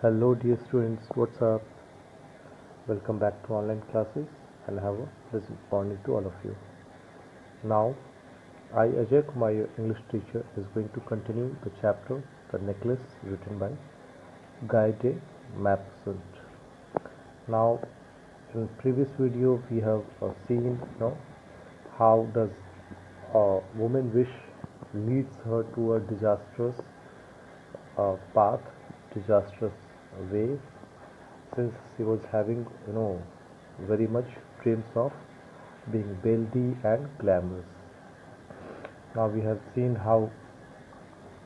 Hello dear students, what's up? Welcome back to online classes and have a pleasant morning to all of you. Now, I Ajay Kumar, your English teacher, is going to continue the chapter The Necklace written by Guy de Maupassant. Now, in previous video we have seen how does a woman wish leads her to a disastrous path, disastrous way, since she was having very much dreams of being wealthy and glamorous. Now we have seen how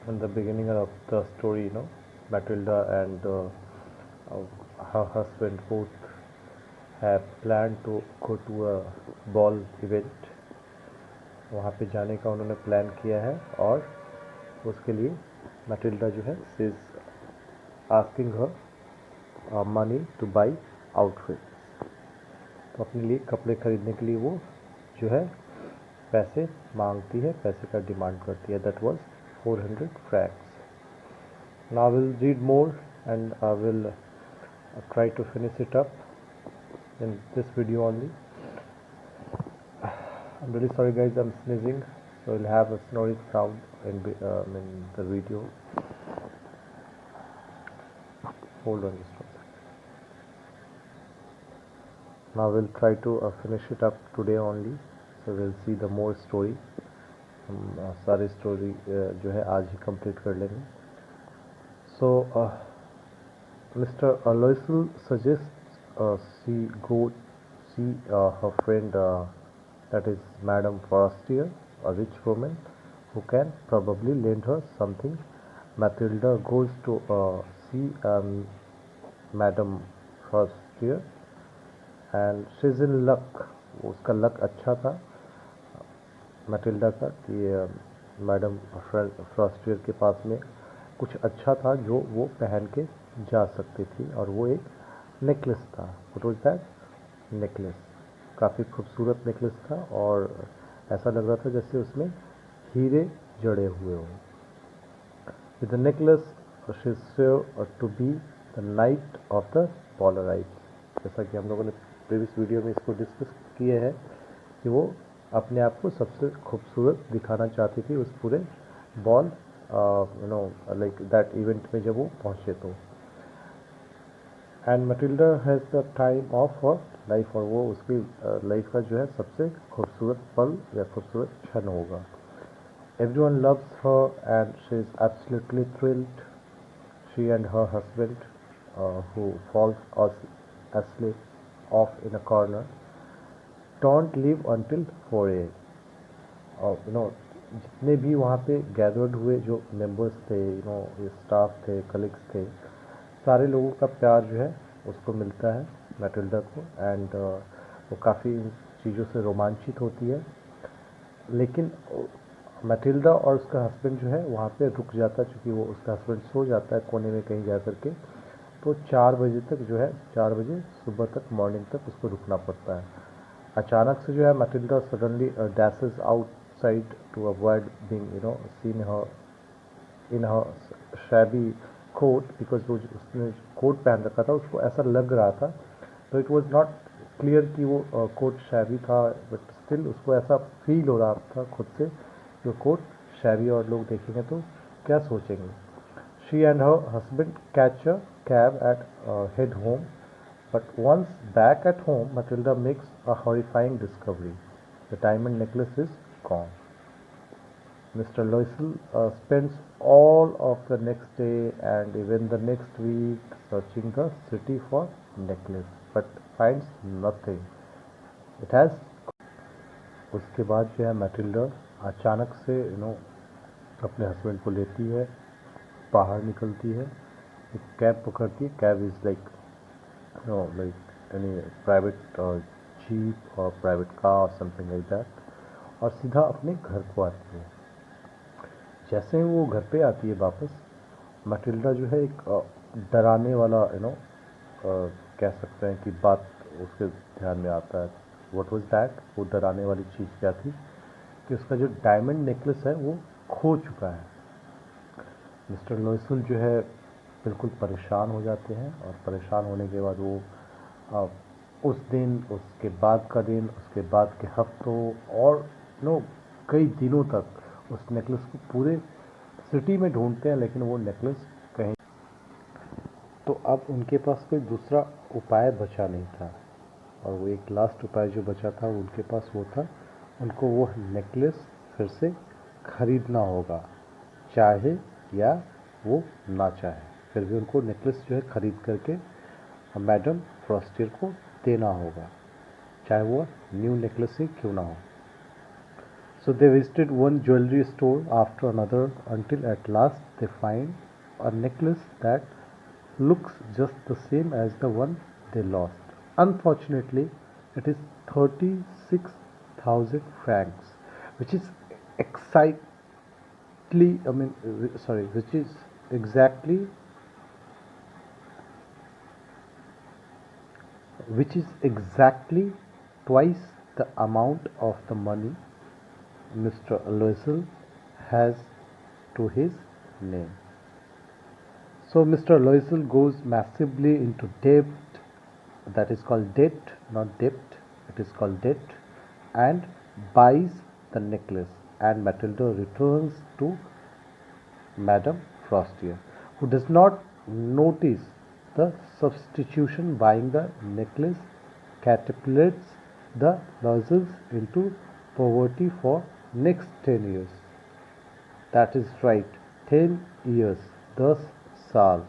in the beginning of the story, Matilda and her husband both have planned to go to a ball event. वहाँ पे जाने का उन्होंने plan किया है और उसके लिए मैटिल्डा जो है she is asking her money two by outfits. तो अपने लिए कपड़े खरीदने के लिए वो जो है पैसे मांगती है, पैसे का डिमांड करती है। That was 400 francs. Now I will read more and I will try to finish it up in this video only. I'm really sorry guys, I'm sneezing, so we'll have a snoring sound in the video. Hold on just a second. Now we'll try to finish it up today only, so we'll see the more story. हम सारी story जो है आज ही complete कर लेंगे। सो mister Loisel suggests she go see her friend that is Madame Forestier, a rich woman who can probably lend her something. Matilda goes to see Madame Forestier and she's in luck. उसका luck अच्छा था Matilda का कि madam फ्रॉस्टियर के पास में कुछ अच्छा था जो वो पहन के जा सकती थी, और वो एक नेकलेस था। What was that? नेकलेस। काफ़ी खूबसूरत नेकलेस था और ऐसा लग रहा था जैसे उसमें हीरे जड़े हुए हों। With the necklace she is sure to be the night of the polarise. जैसा कि हम लोगों ने प्रीवियस वीडियो में इसको डिस्कस किए हैं कि वो अपने आप को सबसे खूबसूरत दिखाना चाहती थी उस पूरे बॉल लाइक दैट इवेंट में जब वो पहुंचे तो। And Matilda has the time of her life, और वो उसकी लाइफ का जो है सबसे खूबसूरत पल या खूबसूरत क्षण होगा। Everyone loves her and she is absolutely thrilled. She and her husband who falls asleep off in a corner don't leave until 4 AM. और जितने भी वहाँ पे गैदर्ड हुए जो मेंबर्स थे, स्टाफ थे, कलीग्स थे, सारे लोगों का प्यार जो है उसको मिलता है मैटिल्डा को, एंड वो काफ़ी चीज़ों से रोमांचित होती है। लेकिन मैटिल्डा और उसका हस्बैंड जो है वहाँ पे रुक जाता है, क्योंकि वो उसका हस्बैंड सो जाता है कोने में कहीं जा कर के। तो 4 बजे तक जो है, 4 बजे सुबह तक, मॉर्निंग तक उसको रुकना पड़ता है। अचानक से जो है Matilda suddenly dashes outside to avoid being seen her in her shabby coat, because वो उसने कोट पहन रखा था उसको ऐसा लग रहा था, तो इट वाज नॉट क्लियर कि वो कोट शैबी था, बट स्टिल उसको ऐसा फील हो रहा था खुद से कि वो कोट शैबी, और लोग देखेंगे तो क्या सोचेंगे। She and her husband catch a cab at head home, but once back at home, Matilda makes a horrifying discovery. The diamond necklace is gone. Mr. Loisel spends all of the next day and even the next week searching the city for necklace, but finds nothing. It has. उसके बाद जो है Matilda अचानक से अपने husband को लेती है, बाहर निकलती है, एक कैब पकड़ती है। Cab is like any private jeep और private car, something like that, और सीधा अपने घर को आती है। जैसे ही वो घर पे आती है वापस, मैटिल्डा जो है एक डराने वाला कह सकते हैं कि बात उसके ध्यान में आता है। What was that? वो डराने वाली चीज़ क्या थी कि उसका जो डायमंड नेकलेस है वो खो चुका है। मिस्टर लोइसल जो है बिल्कुल परेशान हो जाते हैं, और परेशान होने के बाद वो अ, उस दिन, उसके बाद का दिन, उसके बाद के हफ्तों और नो कई दिनों तक उस नेकलेस को पूरे सिटी में ढूंढते हैं, लेकिन वो नेकलेस कहीं। तो अब उनके पास कोई दूसरा उपाय बचा नहीं था, और वो एक लास्ट उपाय जो बचा था उनके पास वो था, उनको वो नेकलेस फिर से खरीदना होगा, चाहे या वो ना चाहे, फिर भी उनको नेकलेस जो है खरीद करके मैडम फ्रॉस्टियर को देना होगा, चाहे वो न्यू नेकलेस ही क्यों ना हो। So they visited one jewelry store after another until at last they find a necklace that looks just the same as the one they lost. Unfortunately, it is 36,000 francs, which is exactly, which is exactly, twice the amount of the money Mr. Loisel has to his name. So Mr. Loisel goes massively into debt, that is called debt, not debt, it is called debt, and buys the necklace, and Matilda returns to Madame Frostier, who does not notice the substitution. Buying the necklace catapults the Loisels into poverty for next 10 years. That is right, 10 years, 10 साल।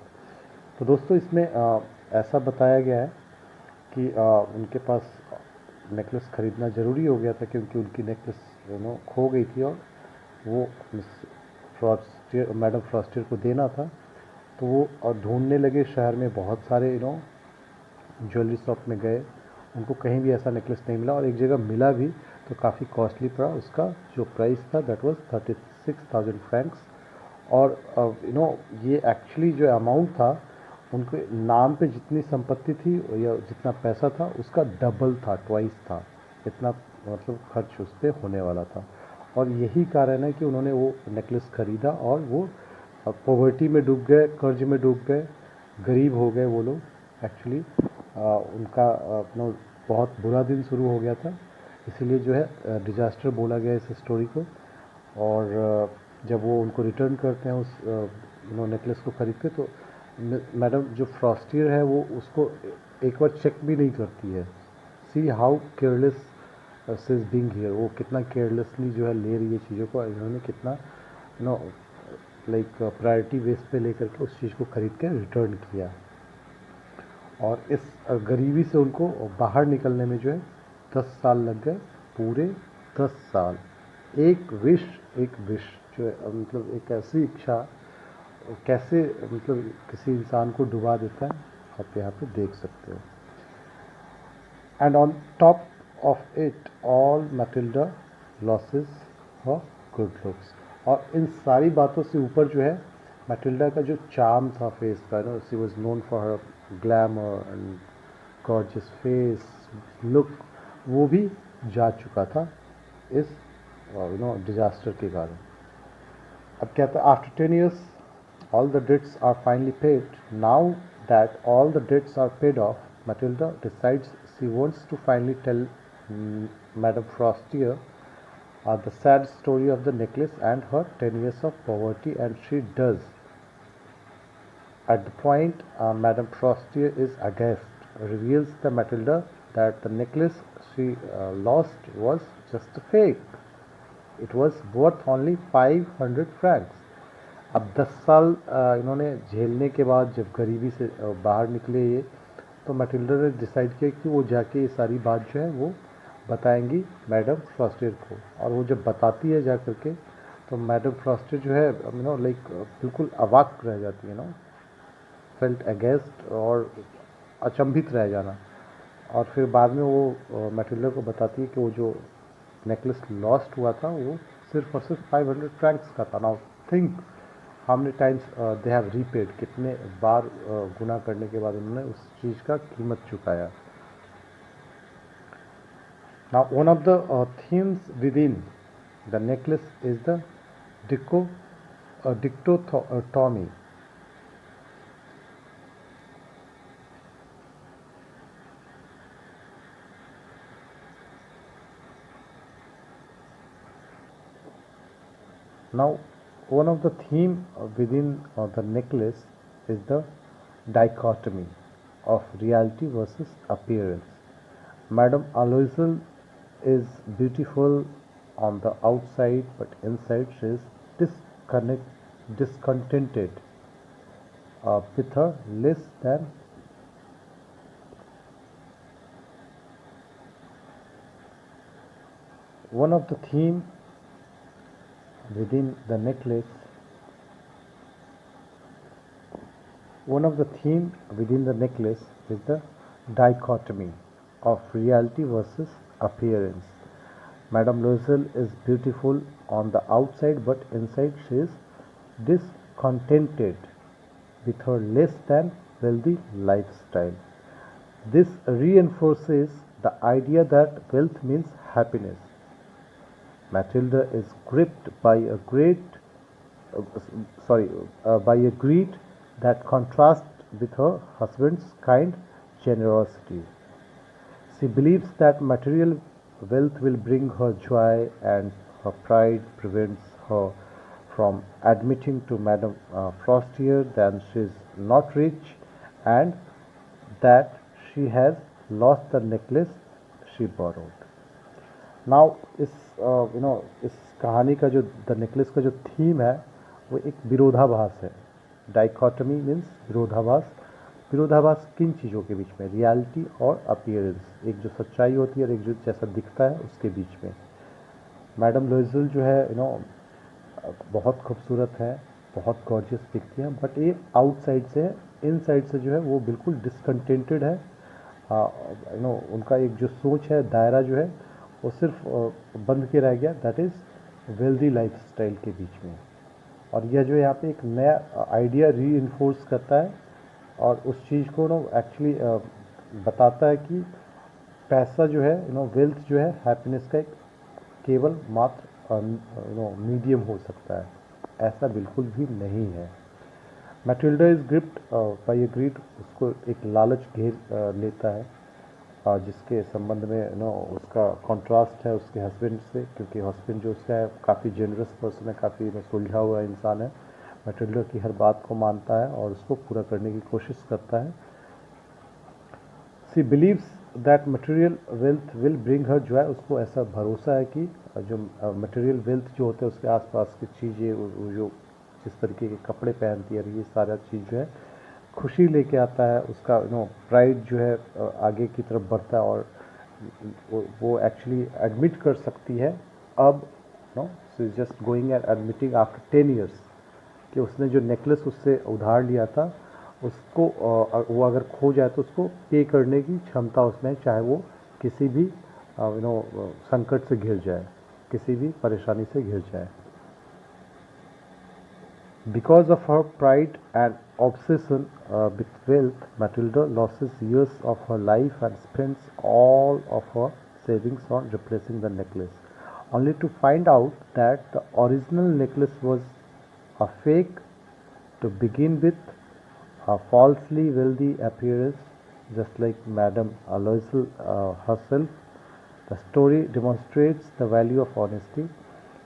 तो दोस्तों इसमें ऐसा बताया गया है कि उनके पास नेकलेस ख़रीदना ज़रूरी हो गया था, क्योंकि उनकी नेकलेस खो गई थी, और वो मैडम फ्रॉस्टियर को देना था। तो वो ढूंढने लगे शहर में, बहुत सारे ज्वेलरी शॉप में गए, उनको कहीं भी ऐसा नेकलेस नहीं मिला, और एक जगह मिला भी तो काफ़ी कॉस्टली पड़ा। उसका जो प्राइस था दैट वाज 36,000 फ्रैंक्स, और ये एक्चुअली जो अमाउंट था, उनके नाम पे जितनी संपत्ति थी या जितना पैसा था उसका डबल था, ट्वाइस था, इतना मतलब खर्च उस पर होने वाला था। और यही कारण है कि उन्होंने वो नेकलेस ख़रीदा, और वो पॉवर्टी में डूब गए, कर्ज में डूब गए, गरीब हो गए वो लोग। एक्चुअली उनका बहुत बुरा दिन शुरू हो गया था, इसीलिए जो है डिजास्टर बोला गया इस स्टोरी को। और जब वो उनको रिटर्न करते हैं उस नेकलेस को खरीद के, तो मैडम जो फ्रॉस्टियर है वो उसको एक बार चेक भी नहीं करती है। See how careless she is being here, वो कितना केयरलेसली जो है ले रही है चीज़ों को, इन्होंने कितना लाइक प्रायोरिटी बेस पे लेकर के उस चीज़ को खरीद के रिटर्न किया। और इस गरीबी से उनको बाहर निकलने में जो है 10 साल लग गए, पूरे 10 साल। एक विश जो है मतलब एक ऐसी इच्छा कैसे मतलब किसी इंसान को डुबा देता है, आप यहाँ पे देख सकते हो। And on top of it all Matilda losses her good looks, और इन सारी बातों से ऊपर जो है मैटिल्डा का जो चार्म था फेस का, she was known for her glamour and gorgeous face look, वो भी जा चुका था इस डिजास्टर के कारण। अब क्या था, after 10 years all the debts are finally paid. Now that all the debts are paid off, Matilda decides she wants to finally tell Madame Frostier the sad story of the necklace and her 10 years of poverty, and she does. At the point, Madame Frostier is aghast, reveals to Matilda that the necklace she lost was just a fake. It was worth only 500 francs. अब 10 साल इन्होंने झेलने के बाद जब गरीबी से बाहर निकले ये, तो मैटिल्डा ने डिसाइड किया कि वो जाके ये सारी बात जो है वो बताएंगी मैडम फ्रॉस्टियर को। और वो जब बताती है जा करके, तो मैडम फ्रॉस्टियर जो है लाइक बिल्कुल अवाक रह जाती है, फेल्ट अगेंस्ट और अचंभित रह जाना। और फिर बाद में वो मैटिल्डा को बताती है कि वो जो नेकलेस लॉस्ट हुआ था वो सिर्फ और सिर्फ 500 फ्रैंक्स का था। Now think how many times they have repaid, कितने बार गुना करने के बाद उन्होंने उस चीज़ का कीमत चुकाया। Now one of the themes within the necklace is the dichotomy. Now, one of the theme within the necklace is the dichotomy of reality versus appearance. Madame Aloisel is beautiful on the outside, but inside she is disconnect, discontented with her less than. One of the theme within the necklace One of the theme within the necklace is the dichotomy of reality versus appearance. Madame Loisel is beautiful on the outside, but inside she is discontented with her less than wealthy lifestyle. This reinforces the idea that wealth means happiness. Matilda is gripped by a uh, by a greed that contrasts with her husband's kind generosity. She believes that material wealth will bring her joy, and her pride prevents her from admitting to Madame Frostier that she is not rich and that she has lost the necklace she borrowed. Now इस इस कहानी का जो the necklace का जो theme है वो एक विरोधाभास है. डाइकोटमी मीन्स विरोधाभास. विरोधाभास किन चीज़ों के बीच में? रियलिटी और अपीयरेंस. एक जो सच्चाई होती है और एक जो जैसा दिखता है उसके बीच में. मैडम लोइजल जो है बहुत खूबसूरत है, बहुत गॉर्जियस दिखती है, बट ये आउटसाइड से है. इनसाइड से जो है वो बिल्कुल डिसकंटेंटेड है. उनका एक जो सोच है, दायरा जो है वो सिर्फ बंद के रह गया, that is wealthy life style के बीच में. और यह जो यहाँ पे एक नया आइडिया री इन्फोर्स करता है और उस चीज़ को एक्चुअली बताता है कि पैसा जो है वेल्थ जो है हैप्पीनेस का एक केवल मात्र मीडियम हो सकता है. ऐसा बिल्कुल भी नहीं है. Matilda is gripped by a greed. उसको एक लालच घेर लेता है जिसके संबंध में उसका कॉन्ट्रास्ट है उसके हस्बैंड से, क्योंकि हस्बैंड जो उसका है काफ़ी जेनरस पर्सन है, काफ़ी सुलझा हुआ इंसान है. मैटिल्डा की हर बात को मानता है और उसको पूरा करने की कोशिश करता है. She believes that material wealth will bring her joy. उसको ऐसा भरोसा है कि जो मटेरियल वेल्थ जो होते हैं उसके आसपास की चीज़ें, जो जिस तरीके के कपड़े पहनती है, ये सारा चीज़ जो है खुशी लेके आता है. उसका प्राइड जो है आगे की तरफ बढ़ता है और वो एक्चुअली एडमिट कर सकती है अब. She is just going and admitting after 10 years कि उसने जो नेकलेस उससे उधार लिया था उसको वो अगर खो जाए तो उसको पे करने की क्षमता उसमें, चाहे वो किसी भी संकट से घिर जाए, किसी भी परेशानी से घिर जाए. Because of her pride and obsession with wealth, Matilda loses years of her life and spends all of her savings on replacing the necklace, only to find out that the original necklace was a fake to begin with, a falsely wealthy appearance, just like Madame Aloisel herself. The story demonstrates the value of honesty.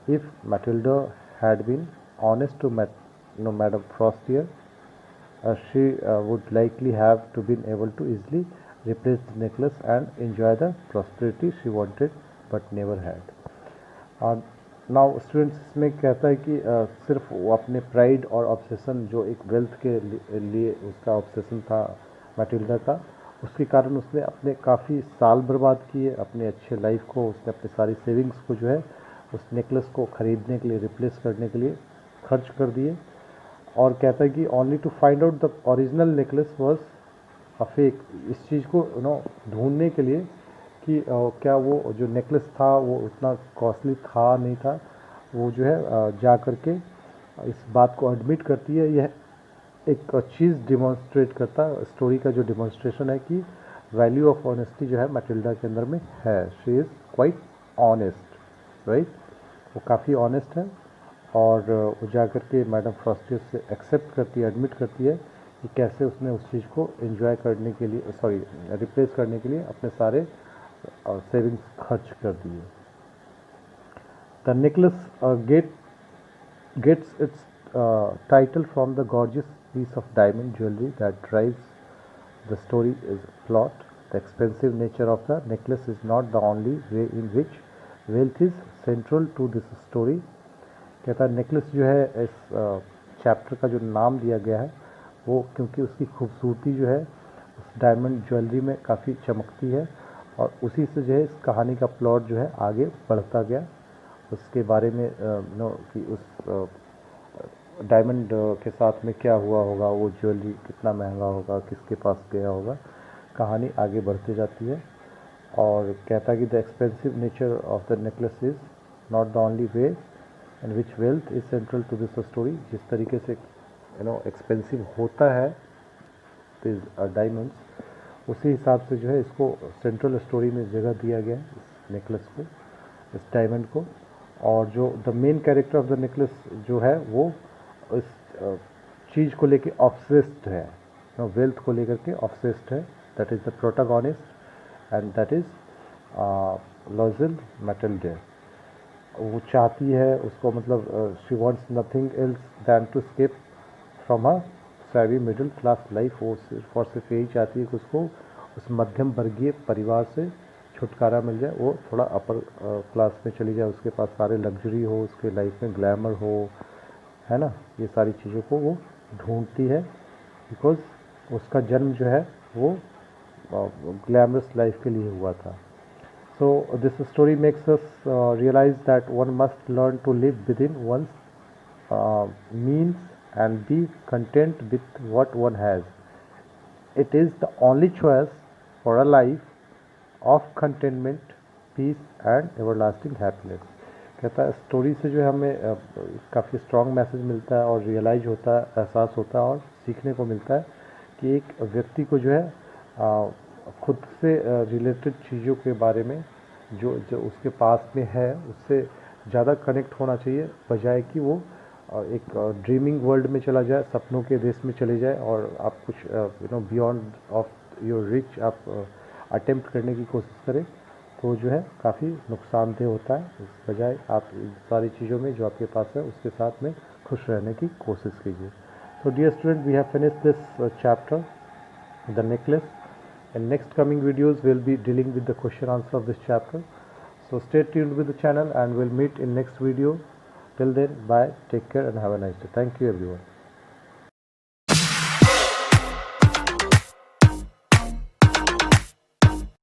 If Matilda had been honest to Madame Frostier, she would likely have to been able to easily replace the necklace and enjoy the prosperity she wanted but never had. Now students इसमें कहता है कि सिर्फ वो अपने pride और obsession, जो एक वेल्थ के लिए उसका ऑब्सेशन था मैटिल्डा का, उसके कारण उसने अपने काफ़ी साल बर्बाद किए अपने अच्छे लाइफ को. उसने अपनी सारी सेविंग्स को जो है उस नेकलेस को ख़रीदने के लिए, रिप्लेस करने के लिए खर्च कर दिए. और कहता है कि only to find out the original necklace was a fake. इस चीज़ को ढूंढने के लिए कि क्या वो जो नेकलेस था वो उतना कॉस्टली था नहीं था, वो जो है जा कर के इस बात को एडमिट करती है. यह एक चीज़ डिमॉन्स्ट्रेट करता है, स्टोरी का जो डिमॉन्स्ट्रेशन है कि वैल्यू ऑफ ऑनेस्टी जो है मैटिल्डा के अंदर में है. She is quite honest, right. वो काफ़ी ऑनेस्ट है और वो जा कर के मैडम फ्रॉस्टियर से एक्सेप्ट करती है, एडमिट करती है कि कैसे उसने उस चीज़ को एंजॉय करने के लिए, रिप्लेस करने के लिए अपने सारे सेविंग्स खर्च कर दिए. The necklace get gets its title from the gorgeous piece of diamond jewelry that drives the story is plot. The expensive nature of the necklace is not the only way in which wealth is central to this story. कहता है necklace जो है इस chapter का जो नाम दिया गया है वो क्योंकि उसकी खूबसूरती जो है उस डायमंड ज्वेलरी में काफ़ी चमकती है और उसी से जो है इस कहानी का प्लॉट जो है आगे बढ़ता गया उसके बारे में कि उस डायमंड के साथ में क्या हुआ होगा, वो ज्वेलरी कितना महंगा होगा, किसके पास गया होगा, कहानी आगे बढ़ती जाती है। और कहता है कि the expensive nature of the necklace is not the only way in which wealth is central to this story. जिस तरीके से एक्सपेंसिव होता है दिस डायमंड्स, उसी हिसाब से जो है इसको सेंट्रल स्टोरी में जगह दिया गया है इस नेकलेस को, इस डायमंड को। और जो the main character of the necklace जो है वो इस चीज़ को लेके ऑब्सेस्ड है, वेल्थ को लेकर के ऑब्सेस्ड है। That is the protagonist and that is Loisel Mathilde. वो चाहती है उसको मतलब she wants nothing else than to escape from a savvy middle class life. वो सिर्फ यही चाहती है कि उसको उस मध्यम वर्गीय परिवार से छुटकारा मिल जाए, वो थोड़ा अपर क्लास में चली जाए, उसके पास सारे लग्जरी हो, उसके लाइफ में ग्लैमर हो, है ना। ये सारी चीज़ों को वो ढूंढती है बिकॉज उसका जन्म जो है वो ग्लैमरस लाइफ के लिए हुआ था। So this story makes us realise that one must learn to live within one's means and be content with what one has. It is the only choice for a life of contentment, peace and everlasting happiness. कहता है story से जो है हमें काफ़ी strong message मिलता है और रियलाइज होता है, एहसास होता है और सीखने को मिलता है कि एक व्यक्ति को जो है खुद से रिलेटेड चीज़ों के बारे में जो जो उसके पास में है उससे ज़्यादा कनेक्ट होना चाहिए, बजाय कि वो एक ड्रीमिंग वर्ल्ड में चला जाए, सपनों के देश में चले जाए और आप कुछ बियॉन्ड ऑफ योर रिच आप अटेम्प्ट करने की कोशिश करें, तो जो है काफ़ी नुकसानदेह होता है। इस बजाय आप इन सारी चीज़ों में जो आपके पास है उसके साथ में खुश रहने की कोशिश कीजिए। So dear student, we have finished this chapter the necklace. In next coming videos we'll be dealing with the question answer of this chapter. So stay tuned with the channel and we'll meet in next video. Till then, bye, take care and have a nice day. Thank you everyone.